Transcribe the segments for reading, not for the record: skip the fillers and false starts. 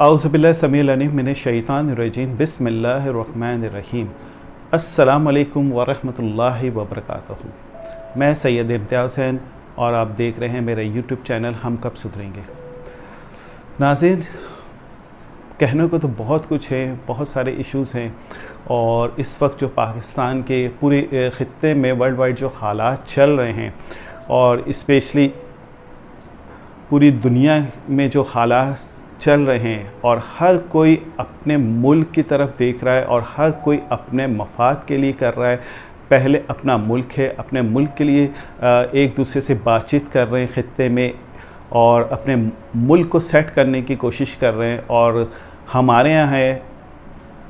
औज़ुबिल्लाहि समीउल अलीम मिनश शैतानिर रजीम बिस्मिल्लाहिर्रहमानिर रहीम। अस्सलामु अलैकुम वरहमतुल्लाहि वबरकातुहू। मैं सैयद इम्तियाज़ हुसैन और आप देख रहे हैं मेरा यूट्यूब चैनल हम कब सुधरेंगे। नाज़रीन, कहने को तो बहुत कुछ है, बहुत सारे इश्यूज़ हैं और इस वक्त जो पाकिस्तान के पूरे ख़ित्ते में वर्ल्ड वाइड जो हालात चल रहे हैं और स्पेशली पूरी दुनिया में जो हालात चल रहे हैं और हर कोई अपने मुल्क की तरफ देख रहा है और हर कोई अपने मफाद के लिए कर रहा है। पहले अपना मुल्क है, अपने मुल्क के लिए एक दूसरे से बातचीत कर रहे हैं ख़ित्ते में और अपने मुल्क को सेट करने की कोशिश कर रहे हैं। और हमारे यहाँ है,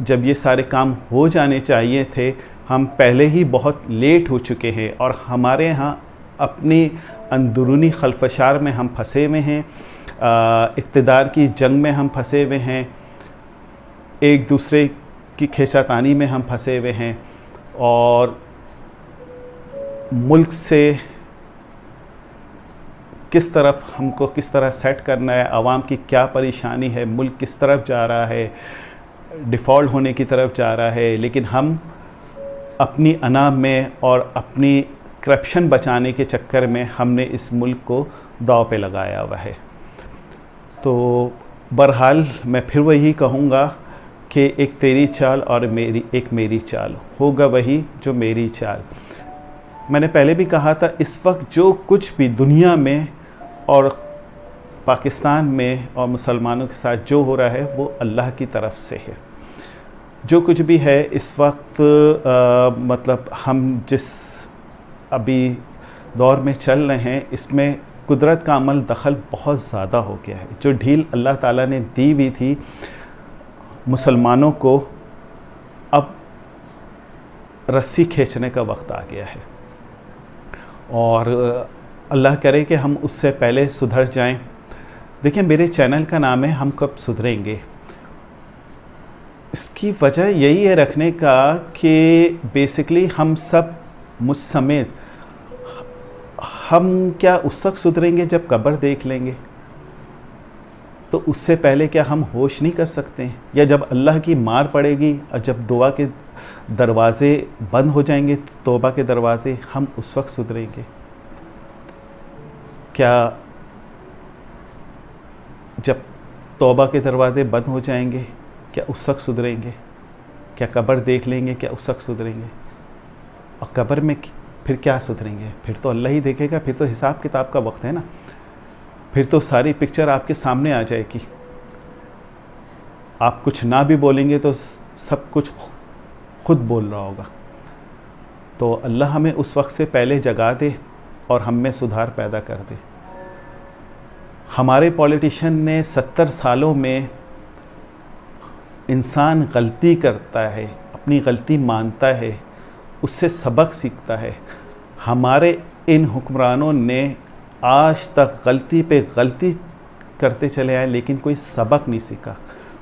जब ये सारे काम हो जाने चाहिए थे, हम पहले ही बहुत लेट हो चुके हैं और हमारे यहाँ अपनी अंदरूनी खलफशार में हम फंसे हुए हैं, इक़्तिदार की जंग में हम फंसे हुए हैं, एक दूसरे की खींचातानी में हम फंसे हुए हैं और मुल्क से किस तरफ हमको किस तरह सेट करना है, आवाम की क्या परेशानी है, मुल्क किस तरफ जा रहा है, डिफ़ॉल्ट होने की तरफ जा रहा है। लेकिन हम अपनी अना में और अपनी करप्शन बचाने के चक्कर में हमने इस मुल्क को दाव पे लगाया हुआ है। तो बहरहाल मैं फिर वही कहूँगा कि एक तेरी चाल और मेरी चाल, होगा वही जो मेरी चाल। मैंने पहले भी कहा था, इस वक्त जो कुछ भी दुनिया में और पाकिस्तान में और मुसलमानों के साथ जो हो रहा है वो अल्लाह की तरफ से है। जो कुछ भी है इस वक्त मतलब हम जिस अभी दौर में चल रहे हैं, इसमें कुदरत का अमल दखल बहुत ज़्यादा हो गया है। जो ढील अल्लाह ताला ने दी हुई थी मुसलमानों को, अब रस्सी खींचने का वक्त आ गया है और अल्लाह करे कि हम उससे पहले सुधर जाएं। देखिए, मेरे चैनल का नाम है हम कब सुधरेंगे। इसकी वजह यही है रखने का कि बेसिकली हम सब, मुझ समेत, हम क्या उस वक्त सुधरेंगे जब कब्र देख लेंगे? तो उससे पहले क्या हम होश नहीं कर सकते हैं? या जब अल्लाह की मार पड़ेगी और जब दुआ के दरवाज़े बंद हो जाएंगे, तौबा के दरवाज़े, हम उस वक्त सुधरेंगे? क्या जब तौबा के दरवाज़े बंद हो जाएंगे, क्या उस वक्त सुधरेंगे? क्या कब्र देख लेंगे, क्या उस वक्त सुधरेंगे? और कब्र में फिर क्या सुधरेंगे? फिर तो अल्लाह ही देखेगा, फिर तो हिसाब किताब का वक्त है ना। फिर तो सारी पिक्चर आपके सामने आ जाएगी। आप कुछ ना भी बोलेंगे तो सब कुछ खुद बोल रहा होगा। तो अल्लाह हमें उस वक्त से पहले जगा दे और हम में सुधार पैदा कर दे। हमारे पॉलिटिशियन ने 70 सालों में, इंसान गलती करता है, अपनी गलती मानता है, उससे सबक सीखता है। हमारे इन हुक्मरानों ने आज तक गलती पे गलती करते चले आए, लेकिन कोई सबक नहीं सीखा,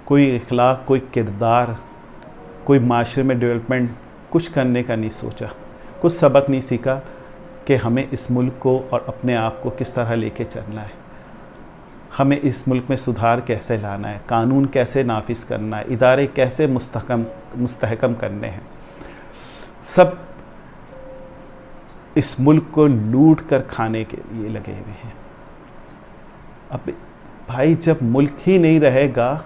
कोई इखलाक, कोई किरदार, कोई माशरे में डेवलपमेंट कुछ करने का नहीं सोचा, कुछ सबक नहीं सीखा कि हमें इस मुल्क को और अपने आप को किस तरह लेके चलना है, हमें इस मुल्क में सुधार कैसे लाना है, कानून कैसे नाफिज करना है, इदारे कैसे मुस्तहकम करने हैं। सब इस मुल्क को लूट कर खाने के लिए लगे हुए हैं। अब भाई, जब मुल्क ही नहीं रहेगा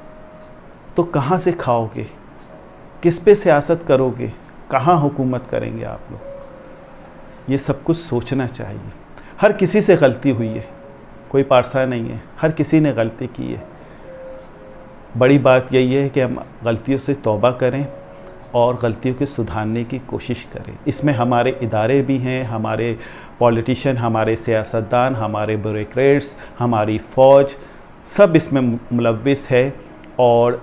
तो कहाँ से खाओगे? किस पे सियासत करोगे? कहाँ हुकूमत करेंगे आप लोग? ये सब कुछ सोचना चाहिए। हर किसी से गलती हुई है, कोई पारसा नहीं है, हर किसी ने गलती की है। बड़ी बात यही है कि हम गलतियों से तौबा करें और गलतियों के सुधारने की कोशिश करें। इसमें हमारे इदारे भी हैं, हमारे पॉलिटिशियन, हमारे सियासतदान, हमारे ब्यूरोक्रेट्स, हमारी फ़ौज, सब इसमें मुलव्विस है और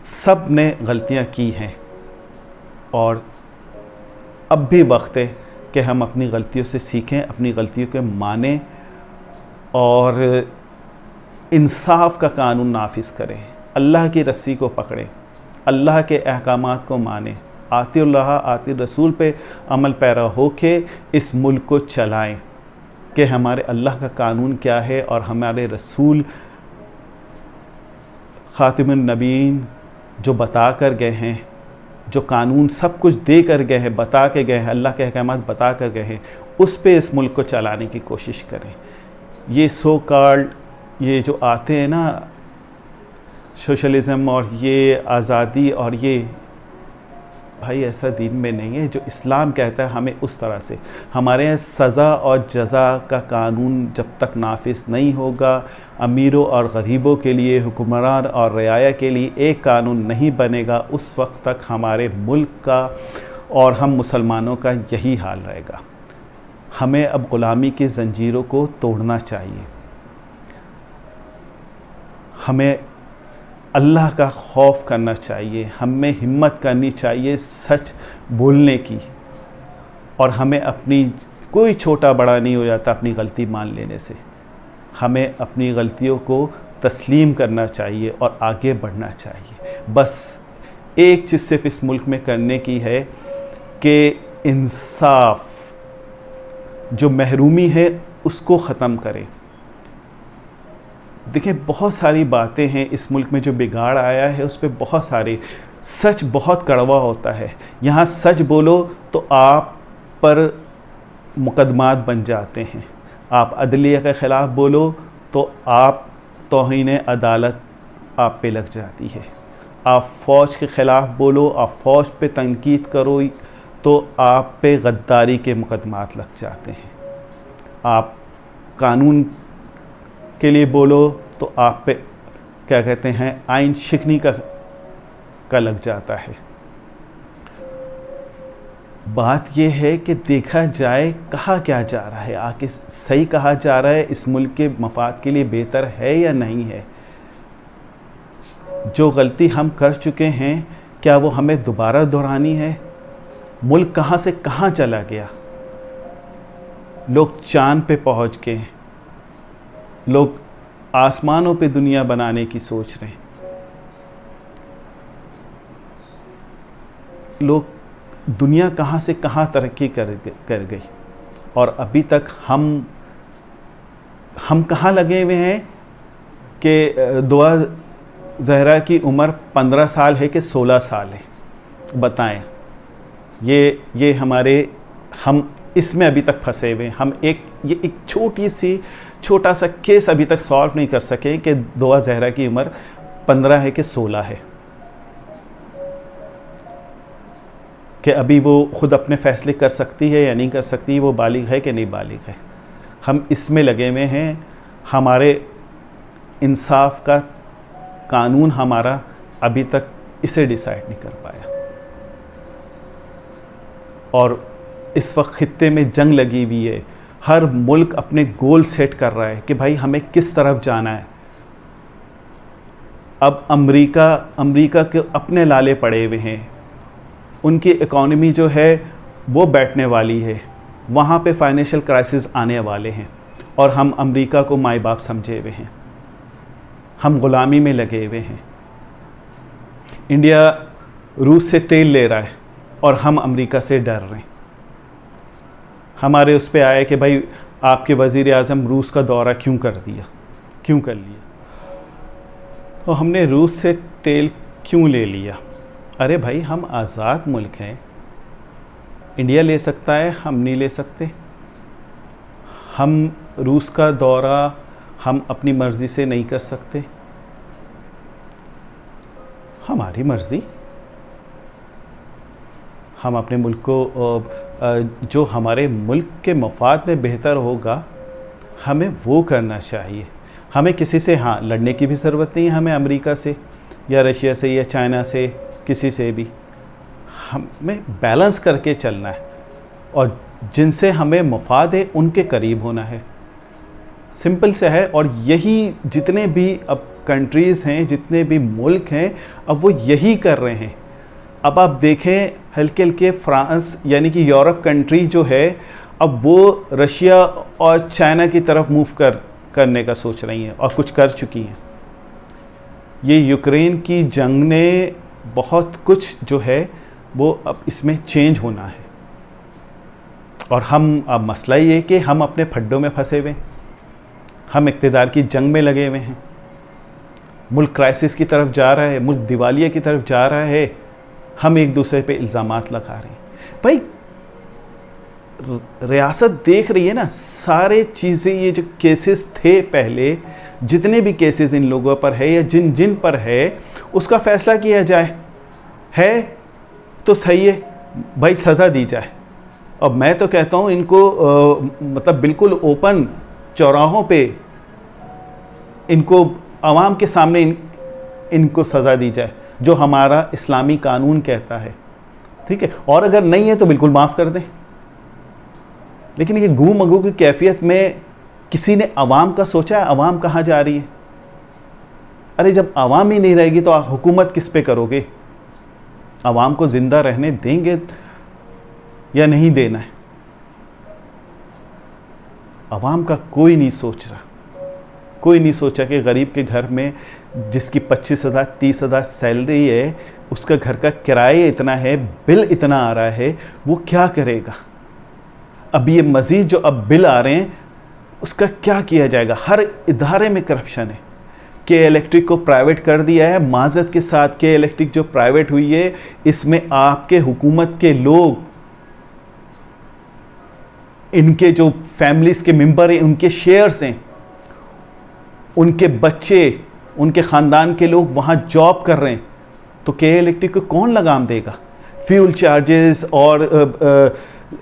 सब ने गलतियां की हैं। और अब भी वक्त है कि हम अपनी गलतियों से सीखें, अपनी गलतियों को मानें और इंसाफ का कानून नाफिज करें, अल्लाह की रस्सी को पकड़ें, अल्लाह के अहकामात को माने, आतिउल्लाह आति रसूल पे अमल पैरा होके इस मुल्क को चलाएं कि हमारे अल्लाह का कानून क्या है और हमारे रसूल ख़ातिमुन नबीन जो बता कर गए हैं, जो कानून सब कुछ दे कर गए हैं, बता के गए हैं, अल्लाह के अहकामात बता कर गए हैं, उस पे इस मुल्क को चलाने की कोशिश करें। ये सो कॉल्ड ये जो आते हैं ना सोशलिज़म और ये आज़ादी और ये, भाई ऐसा दीन में नहीं है। जो इस्लाम कहता है हमें उस तरह से, हमारे यहाँ सज़ा और जज़ा का कानून जब तक नाफिज नहीं होगा, अमीरों और गरीबों के लिए, हुक्मरान और रयाया के लिए एक कानून नहीं बनेगा, उस वक्त तक हमारे मुल्क का और हम मुसलमानों का यही हाल रहेगा। हमें अब ग़ुलामी की ज़ंजीरों को तोड़ना चाहिए। हमें अल्लाह का खौफ करना चाहिए, हमें हिम्मत करनी चाहिए सच बोलने की, और हमें अपनी, कोई छोटा बड़ा नहीं हो जाता अपनी गलती मान लेने से। हमें अपनी गलतियों को तस्लीम करना चाहिए और आगे बढ़ना चाहिए। बस एक चीज़ सिर्फ इस मुल्क में करने की है कि इंसाफ, जो महरूमी है उसको ख़त्म करें। देखिए बहुत सारी बातें हैं इस मुल्क में, जो बिगाड़ आया है उस पर बहुत सारे, सच बहुत कड़वा होता है। यहाँ सच बोलो तो आप पर मुकदमात बन जाते हैं, आप अदलिया के ख़िलाफ़ बोलो तो आप तौहीन अदालत आप पे लग जाती है, आप फ़ौज के ख़िलाफ़ बोलो, आप फ़ौज पे तनकीद करो तो आप पे गद्दारी के मुकदमात लग जाते हैं, आप कानून के लिए बोलो तो आप पे क्या कहते हैं आइन शिकनी का लग जाता है। बात यह है कि देखा जाए कहा क्या जा रहा है, आके सही कहा जा रहा है, इस मुल्क के मफाद के लिए बेहतर है या नहीं है। जो गलती हम कर चुके हैं क्या वो हमें दोबारा दोहरानी है? मुल्क कहाँ से कहाँ चला गया, लोग चांद पे पहुँच गए, लोग आसमानों पे दुनिया बनाने की सोच रहे हैं, लोग दुनिया कहाँ से कहाँ तरक्की कर गई, और अभी तक हम कहाँ लगे हुए हैं कि दुआ ज़हरा की उम्र 15 साल है कि 16 साल है। बताएं, ये हम इसमें अभी तक फंसे हुए हैं। हम ये एक छोटा सा केस अभी तक सॉल्व नहीं कर सके कि दुआ ज़हरा की उम्र 15 है कि 16 है, कि अभी वो खुद अपने फैसले कर सकती है या नहीं कर सकती, वो बालिग है कि नहीं बालिग है। हम इसमें लगे हुए हैं। हमारे इंसाफ का कानून हमारा अभी तक इसे डिसाइड नहीं कर पाया, और इस वक्त खित्ते में जंग लगी हुई है। हर मुल्क अपने गोल सेट कर रहा है कि भाई हमें किस तरफ जाना है। अब अमेरिका के अपने लाले पड़े हुए हैं, उनकी इकॉनमी जो है वो बैठने वाली है, वहाँ पे फाइनेंशियल क्राइसिस आने वाले हैं, और हम अमेरिका को माई बाप समझे हुए हैं, हम ग़ुलामी में लगे हुए हैं। इंडिया रूस से तेल ले रहा है और हम अमेरिका से डर रहे हैं। हमारे उस पे आया कि भाई आपके वज़ीर आज़म रूस का दौरा क्यों कर लिया, तो हमने रूस से तेल क्यों ले लिया? अरे भाई हम आज़ाद मुल्क हैं, इंडिया ले सकता है, हम नहीं ले सकते। हम रूस का दौरा हम अपनी मर्ज़ी से नहीं कर सकते, हमारी मर्ज़ी। हम अपने मुल्क को जो हमारे मुल्क के मफाद में बेहतर होगा हमें वो करना चाहिए। हमें किसी से लड़ने की भी ज़रूरत नहीं है, हमें अमेरिका से या रशिया से या चाइना से, किसी से भी। हमें बैलेंस करके चलना है, और जिनसे हमें मफाद है उनके करीब होना है। सिंपल से है, और यही जितने भी अब कंट्रीज़ हैं, जितने भी मुल्क हैं, अब वो यही कर रहे हैं। अब आप देखें हल्के हल्के फ्रांस यानी कि यूरोप कंट्री जो है, अब वो रशिया और चाइना की तरफ मूव करने का सोच रही हैं और कुछ कर चुकी हैं। ये यूक्रेन की जंग ने बहुत कुछ जो है वो अब इसमें चेंज होना है, और अब मसला ये कि हम अपने फड्डों में फंसे हुए, हम इक़्तिदार की जंग में लगे हुए हैं। मुल्क क्राइसिस की तरफ जा रहा है, मुल्क दिवालिया की तरफ जा रहा है, हम एक दूसरे पे इल्ज़ामात लगा रहे हैं। भाई रियासत देख रही है ना सारे चीज़ें, ये जो केसेस थे पहले, जितने भी केसेस इन लोगों पर है या जिन जिन पर है, उसका फैसला किया जाए। है तो सही है भाई, सज़ा दी जाए। अब मैं तो कहता हूँ इनको मतलब बिल्कुल ओपन चौराहों पे इनको आवाम के सामने इनको सज़ा दी जाए, जो हमारा इस्लामी कानून कहता है, ठीक है। और अगर नहीं है तो बिल्कुल माफ़ कर दें। लेकिन ये गू मगू की कैफियत में किसी ने आवाम का सोचा है? आवाम कहाँ जा रही है? अरे जब आवाम ही नहीं रहेगी तो आप हुकूमत किस पे करोगे? आवाम को ज़िंदा रहने देंगे या नहीं देना है? आवाम का कोई नहीं सोच रहा। कोई नहीं सोचा कि गरीब के घर में जिसकी 25,000 30,000 सैलरी है, उसका घर का किराया इतना है, बिल इतना आ रहा है, वो क्या करेगा? अब ये मज़ीद जो अब बिल आ रहे हैं उसका क्या किया जाएगा? हर इदारे में करप्शन है। के इलेक्ट्रिक को प्राइवेट कर दिया है, माजत के साथ के इलेक्ट्रिक जो प्राइवेट हुई है, इसमें आपके हुकूमत के लोग, इनके जो फैमिलीज के मेंबर हैं, उनके शेयर्स हैं, उनके बच्चे, उनके ख़ानदान के लोग वहाँ जॉब कर रहे हैं, तो के इलेक्ट्रिक को कौन लगाम देगा? फ्यूल चार्जेस और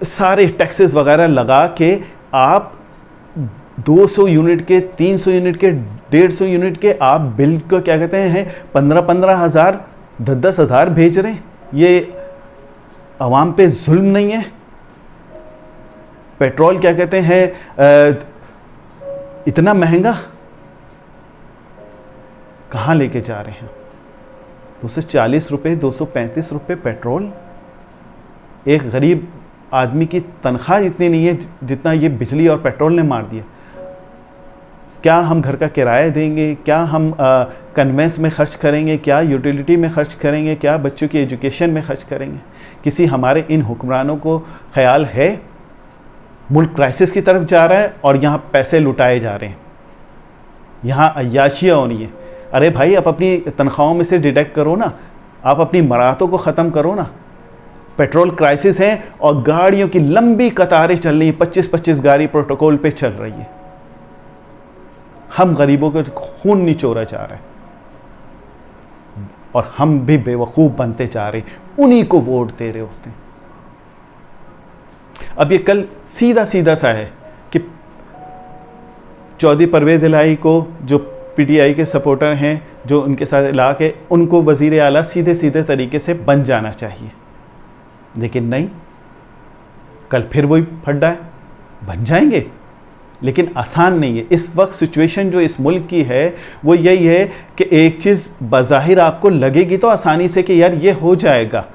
सारे टैक्सेस वगैरह लगा के आप 200 यूनिट के, 300 यूनिट के, 150 यूनिट के आप बिल को क्या कहते हैं 15-15 हज़ार, 10-10 हज़ार भेज रहे हैं। ये आवाम पे जुल्म नहीं है? पेट्रोल क्या कहते हैं इतना महंगा, कहाँ लेके जा रहे हैं? 240 रुपये, 235 रुपये पेट्रोल। एक गरीब आदमी की तनख्वाह इतनी नहीं है जितना ये बिजली और पेट्रोल ने मार दिया। क्या हम घर का किराया देंगे? क्या हम कन्वेंस में खर्च करेंगे? क्या यूटिलिटी में खर्च करेंगे? क्या बच्चों की एजुकेशन में खर्च करेंगे? किसी हमारे इन हुक्मरानों को ख्याल है? मुल्क क्राइसिस की तरफ जा रहा है और यहाँ पैसे लुटाए जा रहे हैं, यहाँ अय्याशियाँ हो रही हैं। अरे भाई आप अपनी तनख्वाहों में से डिडक्ट करो ना, आप अपनी मराहतों को ख़त्म करो ना। पेट्रोल क्राइसिस है और गाड़ियों की लंबी कतारें चल रही हैं, 25-25 गाड़ी प्रोटोकॉल पे चल रही है। हम गरीबों का खून निचोड़ा जा रहा है और हम भी बेवकूफ़ बनते जा रहे हैं, उन्हीं को वोट दे रहे होते हैं। अब ये कल सीधा सीधा सा है कि चौधरी परवेज़ इलाही को, जो पीटीआई के सपोर्टर हैं, जो उनके साथ ला के उनको वज़ीर आला सीधे सीधे तरीके से बन जाना चाहिए। लेकिन नहीं, कल फिर वही फड्डा है, बन जाएंगे, लेकिन आसान नहीं है। इस वक्त सिचुएशन जो इस मुल्क की है वो यही है कि एक चीज़ बज़ाहिर आपको लगेगी तो आसानी से कि यार ये हो जाएगा,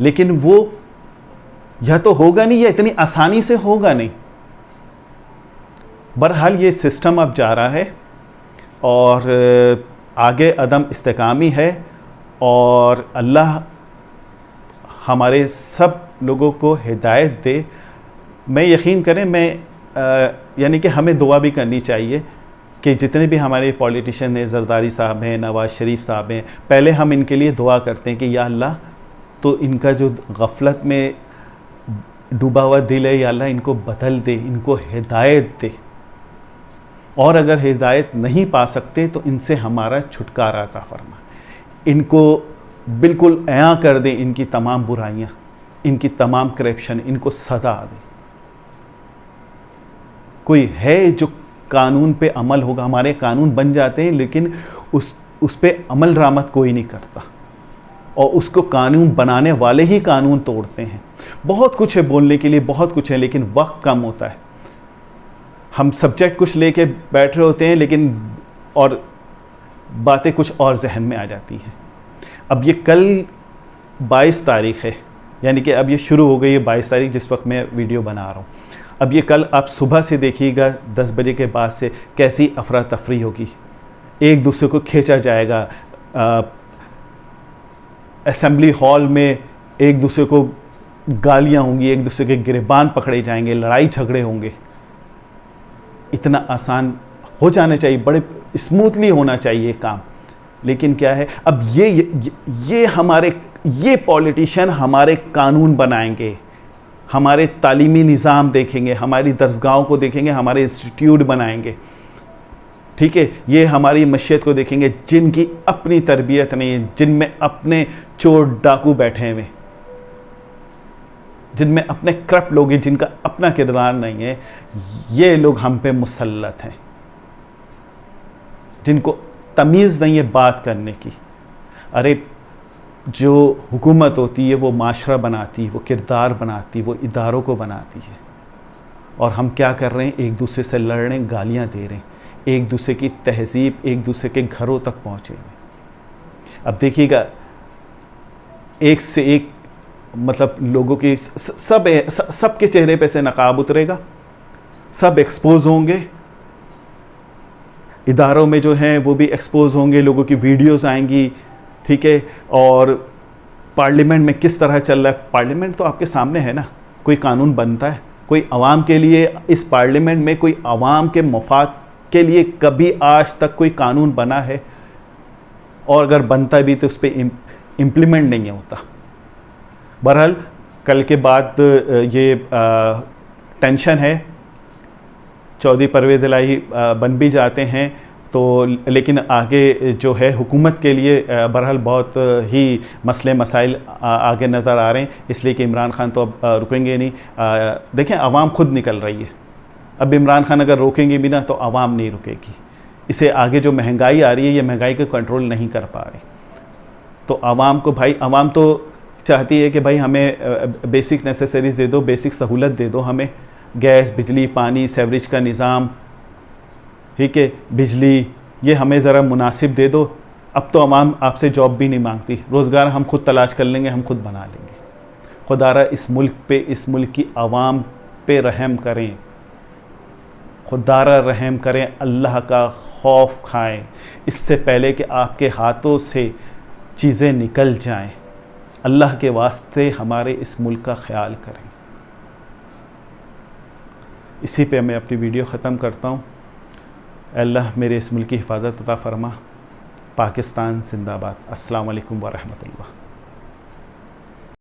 लेकिन वो या तो होगा नहीं या इतनी आसानी से होगा नहीं। बहरहाल ये सिस्टम अब जा रहा है और आगे अदम इस्तेकामी है और अल्लाह हमारे सब लोगों को हिदायत दे। मैं यकीन करें, मैं यानी कि हमें दुआ भी करनी चाहिए कि जितने भी हमारे पॉलिटिशियन हैं, जरदारी साहब हैं, नवाज़ शरीफ साहब हैं, पहले हम इनके लिए दुआ करते हैं कि या अल्लाह तो इनका जो गफलत में डूबा हुआ दिल है, या अल्लाह इनको बदल दे, इनको हिदायत दे। और अगर हिदायत नहीं पा सकते तो इनसे हमारा छुटकारा अता फरमा, इनको बिल्कुल अया कर दे, इनकी तमाम बुराइयाँ, इनकी तमाम करप्शन, इनको सजा दे। कोई है जो कानून पे अमल होगा? हमारे कानून बन जाते हैं लेकिन उस पे अमल रामत कोई नहीं करता और उसको कानून बनाने वाले ही कानून तोड़ते हैं। बहुत कुछ है बोलने के लिए, बहुत कुछ है, लेकिन वक्त कम होता है। हम सब्जेक्ट कुछ लेके बैठ रहे होते हैं लेकिन और बातें कुछ और जहन में आ जाती हैं। अब ये कल 22 तारीख़ है, यानी कि अब ये शुरू हो गई है 22 तारीख जिस वक्त मैं वीडियो बना रहा हूँ। अब ये कल आप सुबह से देखिएगा 10 बजे के बाद से कैसी अफरा तफरी होगी, एक दूसरे को खींचा जाएगा, असेंबली हॉल में एक दूसरे को गालियाँ होंगी, एक दूसरे के गिरबान पकड़े जाएंगे, लड़ाई झगड़े होंगे। इतना आसान हो जाना चाहिए, बड़े स्मूथली होना चाहिए काम, लेकिन क्या है, अब ये हमारे ये पॉलिटिशियन हमारे कानून बनाएंगे, हमारे तालीमी निज़ाम देखेंगे, हमारी दरसगाहों को देखेंगे, हमारे इंस्टीट्यूट बनाएंगे, ठीक है, ये हमारी मशीयत को देखेंगे जिनकी अपनी तरबियत नहीं है, जिनमें अपने चोर डाकू बैठे हुए, जिनमें अपने करप्ट लोग हैं, जिनका अपना किरदार नहीं है, ये लोग हम पे मुसल्लत हैं, जिनको तमीज़ नहीं है बात करने की। अरे जो हुकूमत होती है वो माशरा बनाती है, वो किरदार बनाती है, वो इदारों को बनाती है, और हम क्या कर रहे हैं, एक दूसरे से लड़ रहे हैं, गालियां दे रहे हैं, एक दूसरे की तहजीब एक दूसरे के घरों तक पहुँचे हैं। अब देखिएगा एक से एक मतलब लोगों की सबके चेहरे पे से नकाब उतरेगा, सब एक्सपोज होंगे, इदारों में जो हैं वो भी एक्सपोज होंगे, लोगों की वीडियोस आएंगी, ठीक है, और पार्लियामेंट में किस तरह चल रहा है, पार्लियामेंट तो आपके सामने है ना, कोई कानून बनता है, कोई आवाम के लिए, इस पार्लियामेंट में कोई आवाम के मफाद के लिए कभी आज तक कोई कानून बना है, और अगर बनता भी तो उस पर इम्प्लीमेंट नहीं होता। बहरहाल कल के बाद ये टेंशन है, चौधरी परवेज़ इलाही बन भी जाते हैं तो, लेकिन आगे जो है हुकूमत के लिए बहरहाल बहुत ही मसले मसाइल आगे नज़र आ रहे हैं, इसलिए कि इमरान खान तो अब रुकेंगे नहीं। देखें आवाम खुद निकल रही है, अब इमरान खान अगर रोकेंगे भी ना तो आवाम नहीं रुकेगी। इसे आगे जो महंगाई आ रही है, ये महंगाई को कंट्रोल नहीं कर पा रही, तो आवाम को भाई, आवाम तो चाहती है कि भाई हमें बेसिक नेसेसरीज दे दो, बेसिक सहूलत दे दो, हमें गैस, बिजली, पानी, सेवरेज का निज़ाम, ठीक है, बिजली, ये हमें ज़रा मुनासिब दे दो। अब तो आवाम आपसे जॉब भी नहीं मांगती, रोज़गार हम खुद तलाश कर लेंगे, हम खुद बना लेंगे। खुदारा इस मुल्क पे, इस मुल्क की आवाम पे रहम करें, खुदारा रहम करें, अल्लाह का खौफ खाएं, इससे पहले कि आपके हाथों से चीज़ें निकल जाएं। अल्लाह के वास्ते हमारे इस मुल्क का ख्याल करें। इसी पे मैं अपनी वीडियो ख़त्म करता हूँ। अल्लाह मेरे इस मुल्क की हिफाजत अता फरमा। पाकिस्तान जिंदाबाद। अस्सलाम वालेकुम व रहमतुल्लाह।